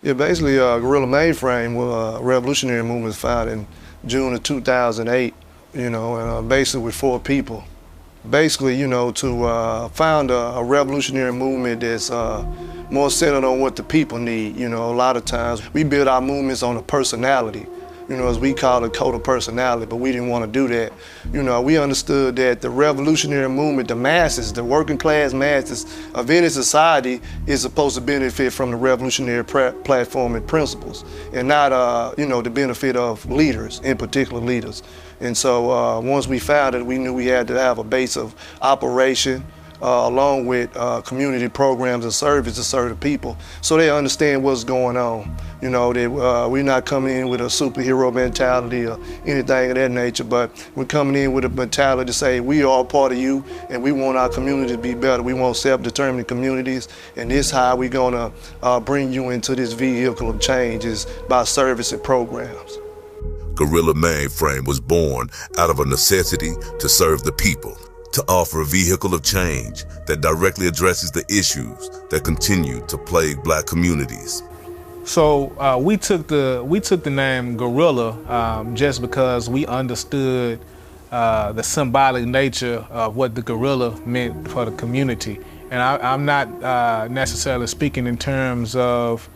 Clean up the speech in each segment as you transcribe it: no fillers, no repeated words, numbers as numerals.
Yeah, basically, Guerrilla Mainframe was a revolutionary movement founded in June of 2008, and basically with 4 people. Basically, to found a revolutionary movement that's more centered on what the people need. A lot of times we build our movements on a personality, as we call it, code of personality, but we didn't want to do that. We understood that the revolutionary movement, the masses, the working class masses of any society is supposed to benefit from the revolutionary platform and principles, and not, the benefit of leaders, in particular leaders. And so once we found it, we knew we had to have a base of operation along with community programs and service to serve the people so they understand what's going on. That we're not coming in with a superhero mentality or anything of that nature, but we're coming in with a mentality to say we are part of you and we want our community to be better. We want self-determining communities, and this is how we're gonna bring you into this vehicle of change is by service and programs. Guerrilla Mainframe was born out of a necessity to serve the people, to offer a vehicle of change that directly addresses the issues that continue to plague Black communities. So we took the name Guerrilla just because we understood the symbolic nature of what the guerrilla meant for the community. And I'm not necessarily speaking in terms of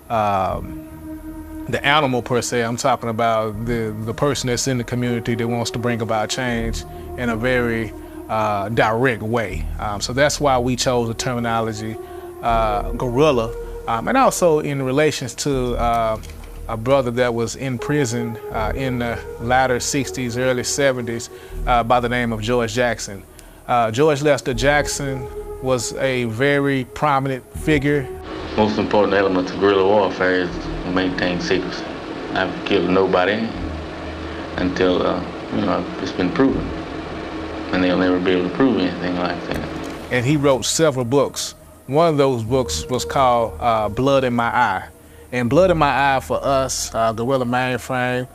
the animal per se. I'm talking about the person that's in the community that wants to bring about change in a very direct way. So that's why we chose the terminology guerrilla. And also in relations to a brother that was in prison in the latter 60s, early 70s by the name of George Jackson. George Lester Jackson was a very prominent figure. Most important element to guerrilla warfare is to maintain secrecy. I've killed nobody until it's been proven, and they'll never be able to prove anything like that. And he wrote several books. One of those books was called Blood in My Eye. And Blood in My Eye for us, Guerrilla Mainframe,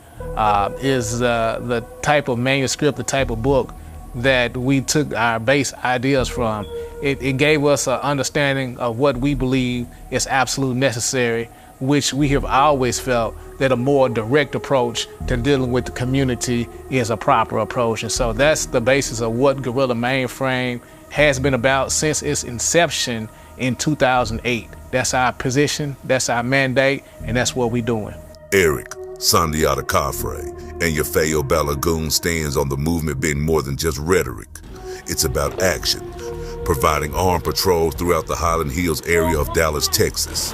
is the type of manuscript, the type of book that we took our base ideas from. It gave us an understanding of what we believe is absolutely necessary, which we have always felt that a more direct approach to dealing with the community is a proper approach. And so that's the basis of what Guerrilla Mainframe has been about since its inception in 2008. That's our position, that's our mandate, and that's what we're doing. Eric Sandiata Kafre and Uhuru Balogun stands on the movement being more than just rhetoric. It's about action, providing armed patrol throughout the Highland Hills area of Dallas, Texas.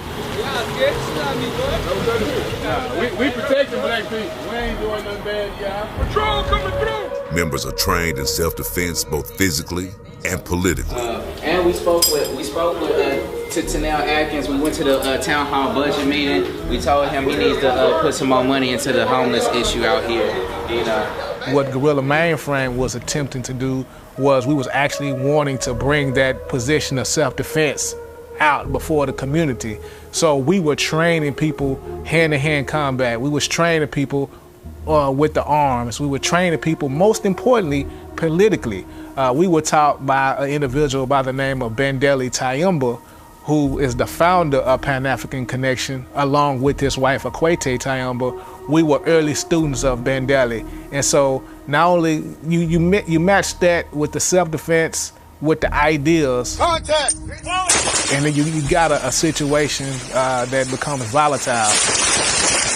We protecting Black people. We ain't doing nothing bad, y'all. Patrol coming through. Members are trained in self-defense both physically and politically. And we spoke with Tanel Atkins. We went to the town hall budget meeting. We told him he needs to put some more money into the homeless issue out here. What Guerrilla Mainframe was attempting to do was we was actually wanting to bring that position of self-defense out before the community. So we were training people hand-to-hand combat. We was training people with the arms. We were training people, most importantly, politically. We were taught by an individual by the name of Bandeli Tayumba, who is the founder of Pan-African Connection, along with his wife, Akwete Tayumba. We were early students of Bandeli. And so not only you match that with the self-defense, with the ideas, Contact! and then you got a situation that becomes volatile.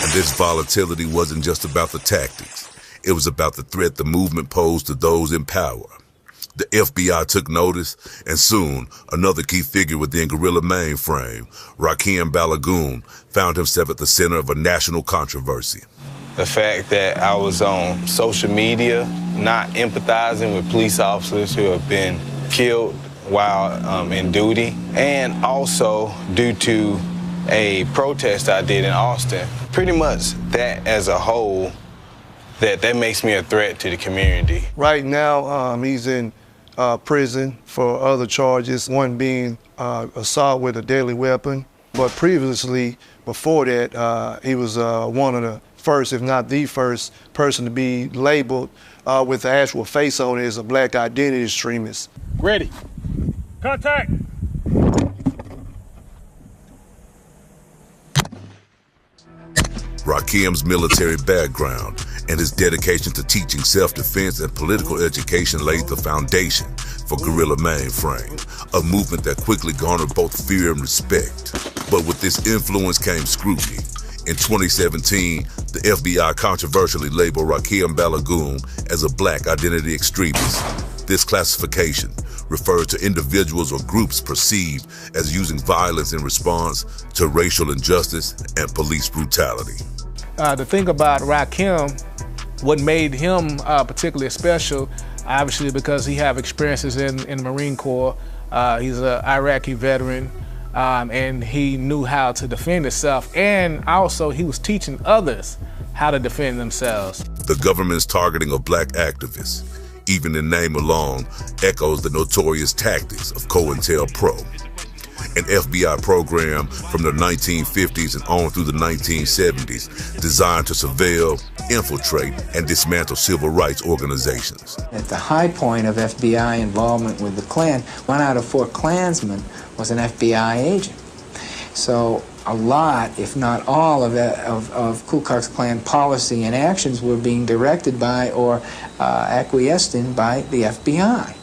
And this volatility wasn't just about the tactics. It was about the threat the movement posed to those in power. The FBI took notice, and soon another key figure within Guerrilla Mainframe, Rakem Balogun, found himself at the center of a national controversy. The fact that I was on social media, not empathizing with police officers who have been killed while in duty, and also due to a protest I did in Austin. Pretty much that as a whole, that makes me a threat to the community. Right now, he's in prison for other charges, one being assault with a deadly weapon. But previously, before that, he was one of the first, if not the first, person to be labeled with the actual face on it as a Black identity extremist. Ready. Contact! Rakem's military background and his dedication to teaching self-defense and political education laid the foundation for Guerrilla Mainframe, a movement that quickly garnered both fear and respect. But with this influence came scrutiny. In 2017, the FBI controversially labeled Rakem Balogun as a black identity extremist. This classification refers to individuals or groups perceived as using violence in response to racial injustice and police brutality. The thing about Rakem, what made him particularly special, obviously because he have experiences in the Marine Corps. He's an Iraqi veteran, and he knew how to defend himself, and also he was teaching others how to defend themselves. The government's targeting of black activists, even in name alone, echoes the notorious tactics of COINTELPRO, an FBI program from the 1950s and on through the 1970s designed to surveil, infiltrate, and dismantle civil rights organizations. At the high point of FBI involvement with the Klan, 1 out of 4 Klansmen was an FBI agent. So a lot, if not all, of Ku Klux Klan policy and actions were being directed by or acquiesced in by the FBI.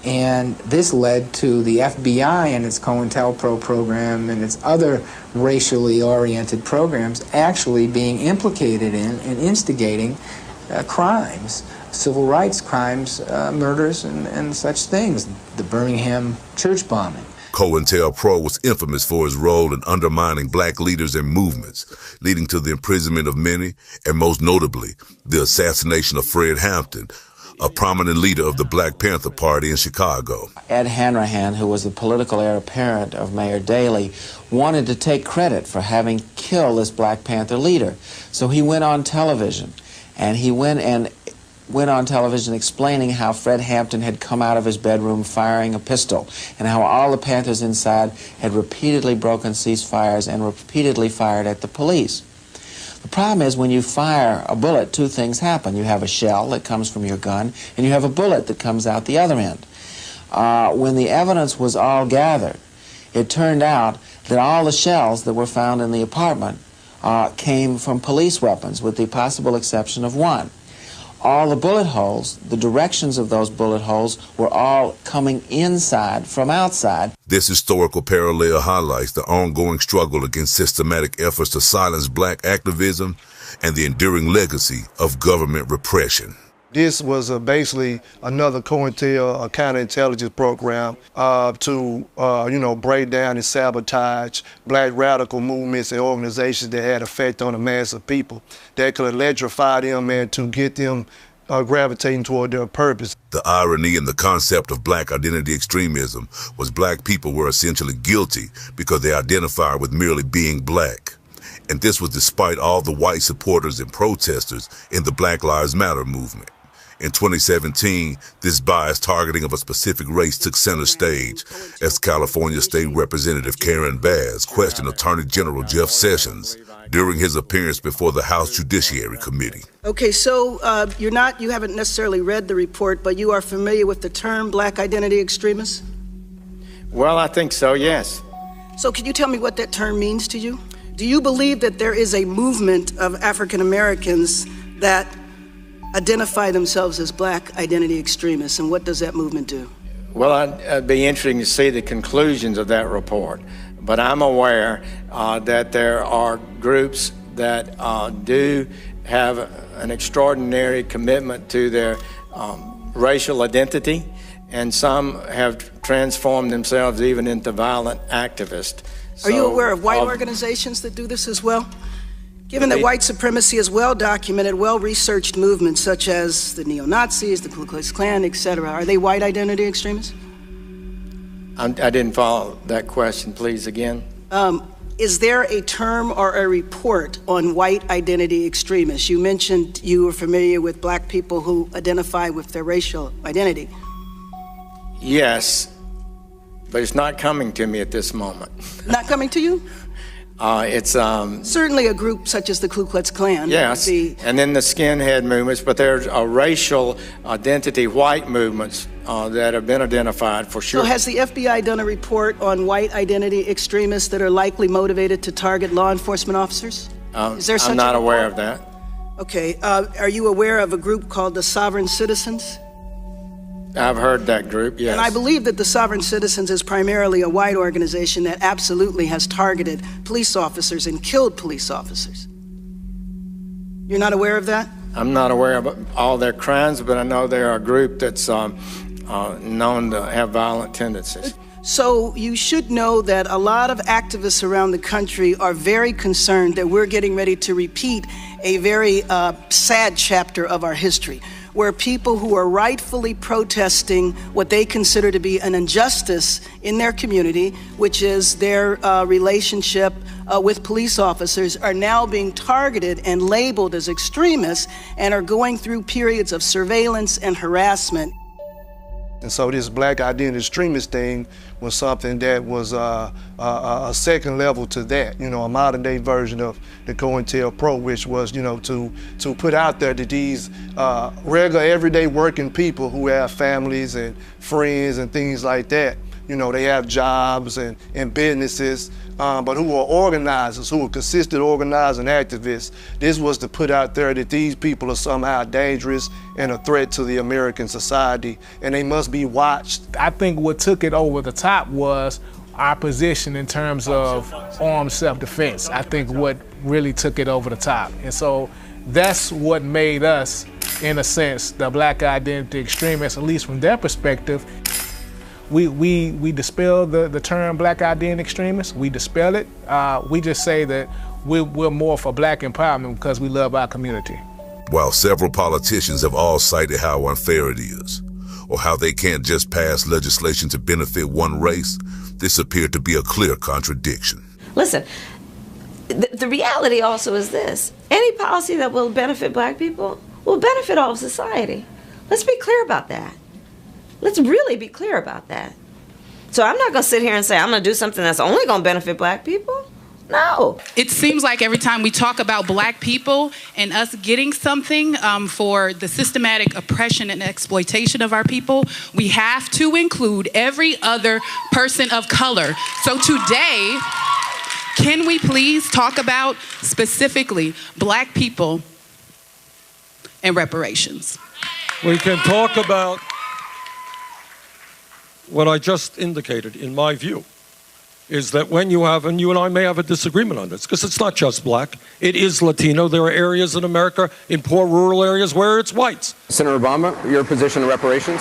And this led to the FBI and its COINTELPRO program and its other racially oriented programs actually being implicated in and instigating crimes, civil rights crimes, murders and such things, the Birmingham church bombing. COINTELPRO was infamous for its role in undermining black leaders and movements, leading to the imprisonment of many, and most notably, the assassination of Fred Hampton, a prominent leader of the Black Panther Party in Chicago. Ed Hanrahan, who was the political heir apparent of Mayor Daley, wanted to take credit for having killed this Black Panther leader. So he went on television, and he went on television explaining how Fred Hampton had come out of his bedroom firing a pistol, and how all the Panthers inside had repeatedly broken ceasefires and repeatedly fired at the police. The problem is when you fire a bullet, 2 things happen. You have a shell that comes from your gun, and you have a bullet that comes out the other end. When the evidence was all gathered, it turned out that all the shells that were found in the apartment came from police weapons, with the possible exception of 1. All the bullet holes, the directions of those bullet holes, were all coming inside from outside. This historical parallel highlights the ongoing struggle against systematic efforts to silence black activism and the enduring legacy of government repression. This was basically another COINTEL counterintelligence program to break down and sabotage black radical movements and organizations that had effect on the mass of people that could electrify them and to get them gravitating toward their purpose. The irony in the concept of black identity extremism was black people were essentially guilty because they identified with merely being black. And this was despite all the white supporters and protesters in the Black Lives Matter movement. In 2017, this biased targeting of a specific race took center stage as California State Representative Karen Bass questioned Attorney General Jeff Sessions during his appearance before the House Judiciary Committee. Okay, so you haven't necessarily read the report, but you are familiar with the term black identity extremists? Well, I think so, yes. So can you tell me what that term means to you? Do you believe that there is a movement of African Americans that identify themselves as black identity extremists, and what does that movement do? Well, it'd be interesting to see the conclusions of that report, but I'm aware that there are groups that do have an extraordinary commitment to their racial identity, and some have transformed themselves even into violent activists. Are you aware of white organizations that do this as well? Given that white supremacy is well-documented, well-researched movements such as the neo-Nazis, the Ku Klux Klan, etc., are they white identity extremists? I didn't follow that question, please, again. Is there a term or a report on white identity extremists? You mentioned you were familiar with black people who identify with their racial identity. Yes, but it's not coming to me at this moment. Not coming to you? It's certainly a group such as the Ku Klux Klan. Yes, and then the skinhead movements, but there's a racial identity white movements that have been identified for sure. So has the FBI done a report on white identity extremists that are likely motivated to target law enforcement officers? Is there such I'm not a aware report? of that. Okay. Are you aware of a group called the Sovereign Citizens? I've heard that group, yes. And I believe that the Sovereign Citizens is primarily a white organization that absolutely has targeted police officers and killed police officers. You're not aware of that? I'm not aware of all their crimes, but I know they're a group that's known to have violent tendencies. So you should know that a lot of activists around the country are very concerned that we're getting ready to repeat a very sad chapter of our history, where people who are rightfully protesting what they consider to be an injustice in their community, which is their relationship with police officers, are now being targeted and labeled as extremists and are going through periods of surveillance and harassment. And so this black identity extremist thing was something that was a second level to that, a modern day version of the COINTELPRO, which was, to put out there that these regular everyday working people who have families and friends and things like that, they have jobs and businesses, but who are organizers, who are consistent organizing activists. This was to put out there that these people are somehow dangerous and a threat to the American society, and they must be watched. I think what took it over the top was our position in terms of armed self-defense. I think what really took it over the top. And so that's what made us, in a sense, the black identity extremists, at least from their perspective. We dispel the term black identity extremists. We dispel it. We just say that we're more for black empowerment because we love our community. While several politicians have all cited how unfair it is, or how they can't just pass legislation to benefit one race, this appeared to be a clear contradiction. Listen, the reality also is this. Any policy that will benefit black people will benefit all of society. Let's be clear about that. Let's really be clear about that. So I'm not going to sit here and say I'm going to do something that's only going to benefit black people. No. It seems like every time we talk about black people and us getting something for the systematic oppression and exploitation of our people, we have to include every other person of color. So today, can we please talk about specifically black people and reparations? We can talk about what I just indicated, in my view, is that when you have, and you and I may have a disagreement on this, because it's not just black, it is Latino. There are areas in America, in poor rural areas, where it's whites. Senator Obama, your position on reparations?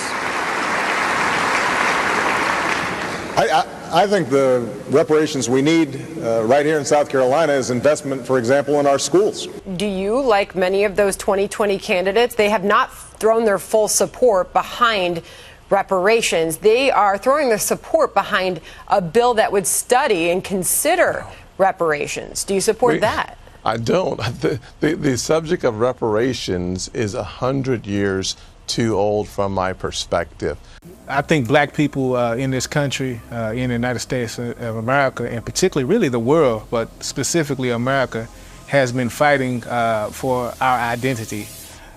I think the reparations we need right here in South Carolina is investment, for example, in our schools. Do you, like many of those 2020 candidates, they have not thrown their full support behind reparations. They are throwing their support behind a bill that would study and consider reparations. Do you support that? I don't. The subject of reparations is 100 years too old from my perspective. I think black people in this country, in the United States of America, and particularly really the world, but specifically America, has been fighting for our identity.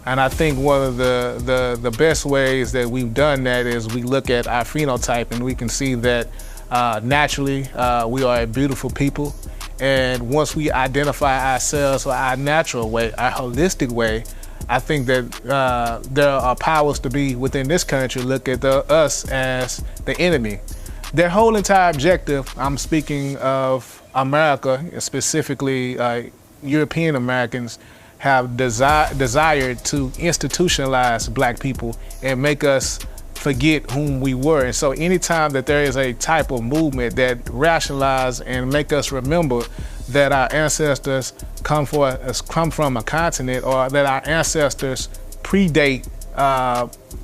And I think one of the best ways that we've done that is we look at our phenotype and we can see that naturally we are a beautiful people. And once we identify ourselves or our natural way, our holistic way, I think that there are powers to be within this country look at us as the enemy. Their whole entire objective, I'm speaking of America, specifically European Americans, have desired to institutionalize black people and make us forget whom we were. And so anytime that there is a type of movement that rationalize and make us remember that our ancestors come from a continent, or that our ancestors predate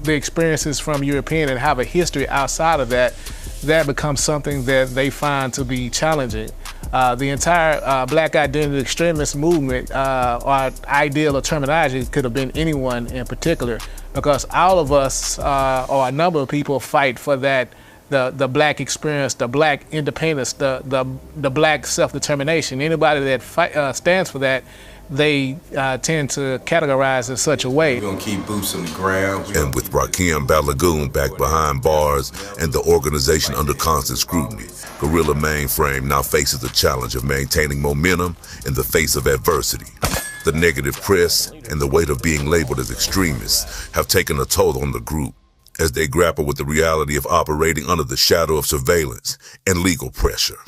the experiences from European and have a history outside of that, that becomes something that they find to be challenging. The entire black identity extremist movement, or ideal or terminology, could have been anyone in particular, because all of us, or a number of people, fight for that, the black experience, the black independence, the black self-determination. Anybody that stands for that, they tend to categorize in such a way. We're gonna keep boots on the ground. And with Rakem Balogun back behind bars and the organization under constant scrutiny, Guerrilla Mainframe now faces the challenge of maintaining momentum in the face of adversity. The negative press and the weight of being labeled as extremists have taken a toll on the group as they grapple with the reality of operating under the shadow of surveillance and legal pressure.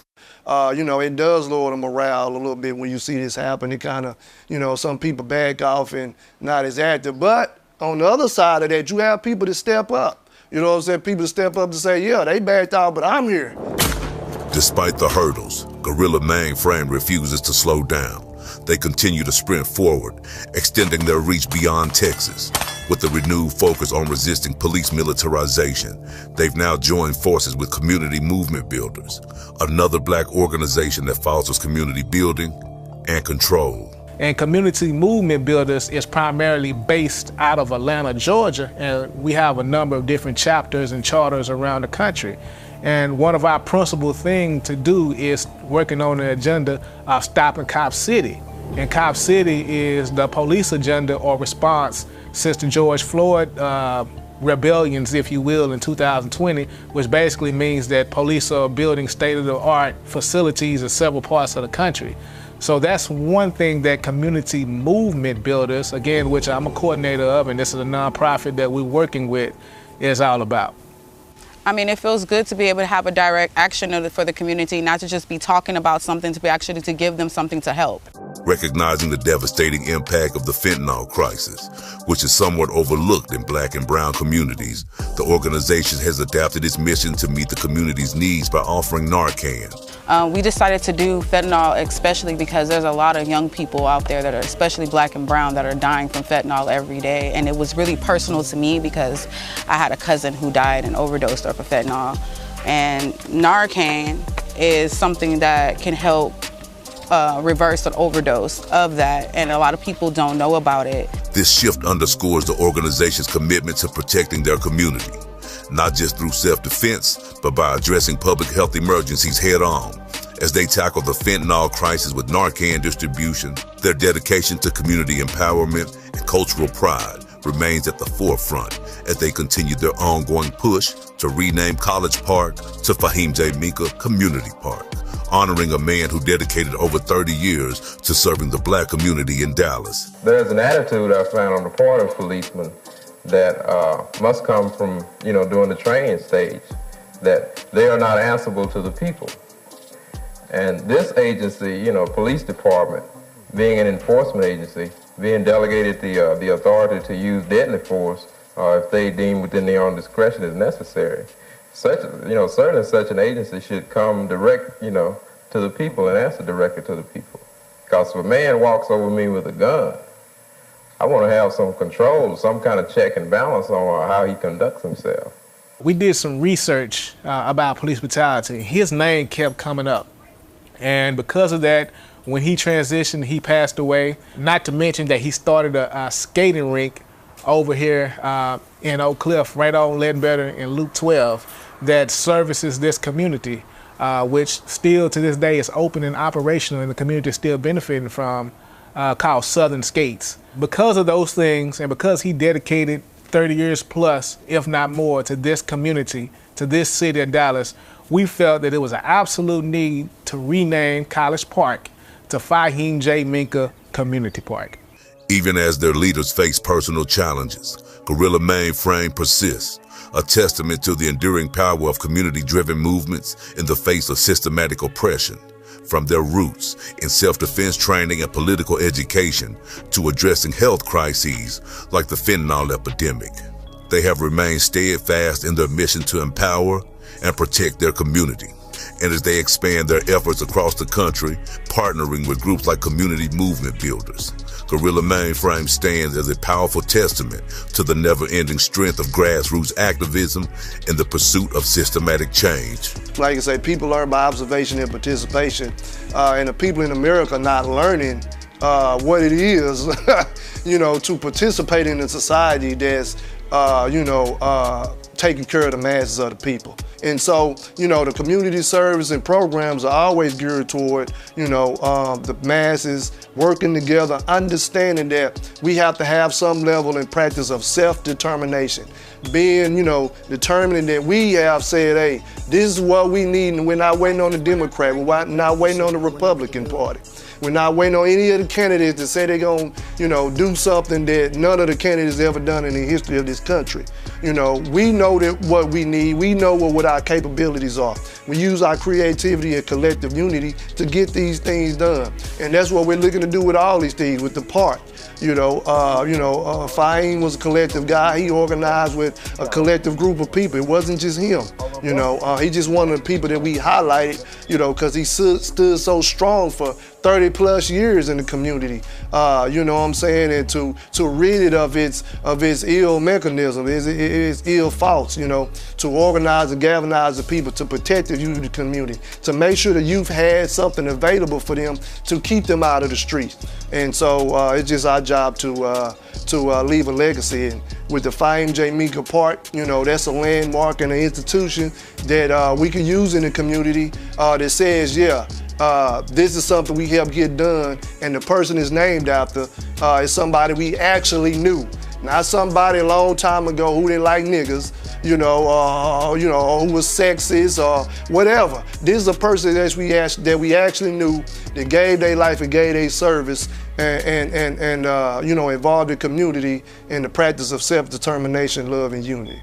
You know, it does lower the morale a little bit when you see this happen. It kind of, you know, some people back off and not as active. But on the other side of that, you have people that step up. You know what I'm saying? People step up to say, yeah, they backed off, but I'm here. Despite the hurdles, Guerrilla Mainframe refuses to slow down. They continue to sprint forward, extending their reach beyond Texas. With a renewed focus on resisting police militarization, they've now joined forces with Community Movement Builders, another black organization that fosters community building and control. And Community Movement Builders is primarily based out of Atlanta, Georgia, and we have a number of different chapters and charters around the country. And one of our principal things to do is working on the agenda of stopping Cop City. And Cop City is the police agenda or response since the George Floyd rebellions, if you will, in 2020, which basically means that police are building state-of-the-art facilities in several parts of the country. So that's one thing that Community Movement Builders, again, which I'm a coordinator of, and this is a nonprofit that we're working with, is all about. I mean, it feels good to be able to have a direct action for the community, not to just be talking about something, to be actually to give them something to help. Recognizing the devastating impact of the fentanyl crisis, which is somewhat overlooked in black and brown communities, the organization has adapted its mission to meet the community's needs by offering Narcan. We decided to do fentanyl especially because there's a lot of young people out there that are, especially black and brown, that are dying from fentanyl every day. And it was really personal to me because I had a cousin who died and overdosed off of fentanyl. And Narcan is something that can help reverse an overdose of that, and a lot of people don't know about it. This shift underscores the organization's commitment to protecting their community, not just through self-defense, but by addressing public health emergencies head-on. As they tackle the fentanyl crisis with Narcan distribution, their dedication to community empowerment and cultural pride remains at the forefront as they continue their ongoing push to rename College Park to Fahim J. Minka Community Park, honoring a man who dedicated over 30 years to serving the black community in Dallas. There's an attitude I found on the part of policemen that must come from, during the training stage, that they are not answerable to the people. And this agency, police department, being an enforcement agency, being delegated the authority to use deadly force if they deem within their own discretion is necessary. Certainly such an agency should come direct, to the people and answer directly to the people. Because if a man walks over me with a gun, I want to have some control, some kind of check and balance on how he conducts himself. We did some research about police brutality. His name kept coming up. And because of that, when he transitioned, he passed away. Not to mention that he started a skating rink over here in Oak Cliff, right on Ledbetter and Loop 12, that services this community, which still to this day is open and operational, and the community is still benefiting from, called Southern Skates. Because of those things, and because he dedicated 30 years plus, if not more, to this community, to this city of Dallas, we felt that it was an absolute need to rename College Park to Fahim J. Minka Community Park. Even as their leaders face personal challenges, Guerrilla Mainframe persists, a testament to the enduring power of community-driven movements in the face of systematic oppression. From their roots in self-defense training and political education to addressing health crises like the fentanyl epidemic, they have remained steadfast in their mission to empower and protect their community. And as they expand their efforts across the country, partnering with groups like Community Movement Builders, Guerrilla Mainframe stands as a powerful testament to the never-ending strength of grassroots activism in the pursuit of systematic change. Like I say, people learn by observation and participation, and the people in America not learning what it is, to participate in a society that's, taking care of the masses of the people. And so, you know, the community service and programs are always geared toward, you know, the masses working together, understanding that we have to have some level and practice of self-determination. Being, you know, determining that we have said, hey, this is what we need, and we're not waiting on the Democrat, we're not waiting on the Republican Party. We're not waiting on any of the candidates to say they're going to, you know, do something that none of the candidates ever done in the history of this country. You know, we know that what we need. We know what our capabilities are. We use our creativity and collective unity to get these things done. And that's what we're looking to do with all these things, with the park. You know, Fahim was a collective guy. He organized with a collective group of people. It wasn't just him. You know, he just one of the people that we highlighted, you know, because he stood so strong for 30 plus years in the community. You know what I'm saying? And to rid it of its ill mechanism, its ill faults, you know, to organize and galvanize the people, to protect the youth of the community, to make sure the youth had something available for them to keep them out of the streets. And so it's just our job to leave a legacy. And with the Fahim J. Meeker Park, you know, that's a landmark and an institution that we can use in the community that says, yeah, this is something we helped get done, and the person is named after is somebody we actually knew. Not somebody a long time ago who didn't like niggas, you know, who was sexist or whatever. This is a person that we actually knew, that gave their life and gave their service, and you know, involved the community in the practice of self-determination, love, and unity.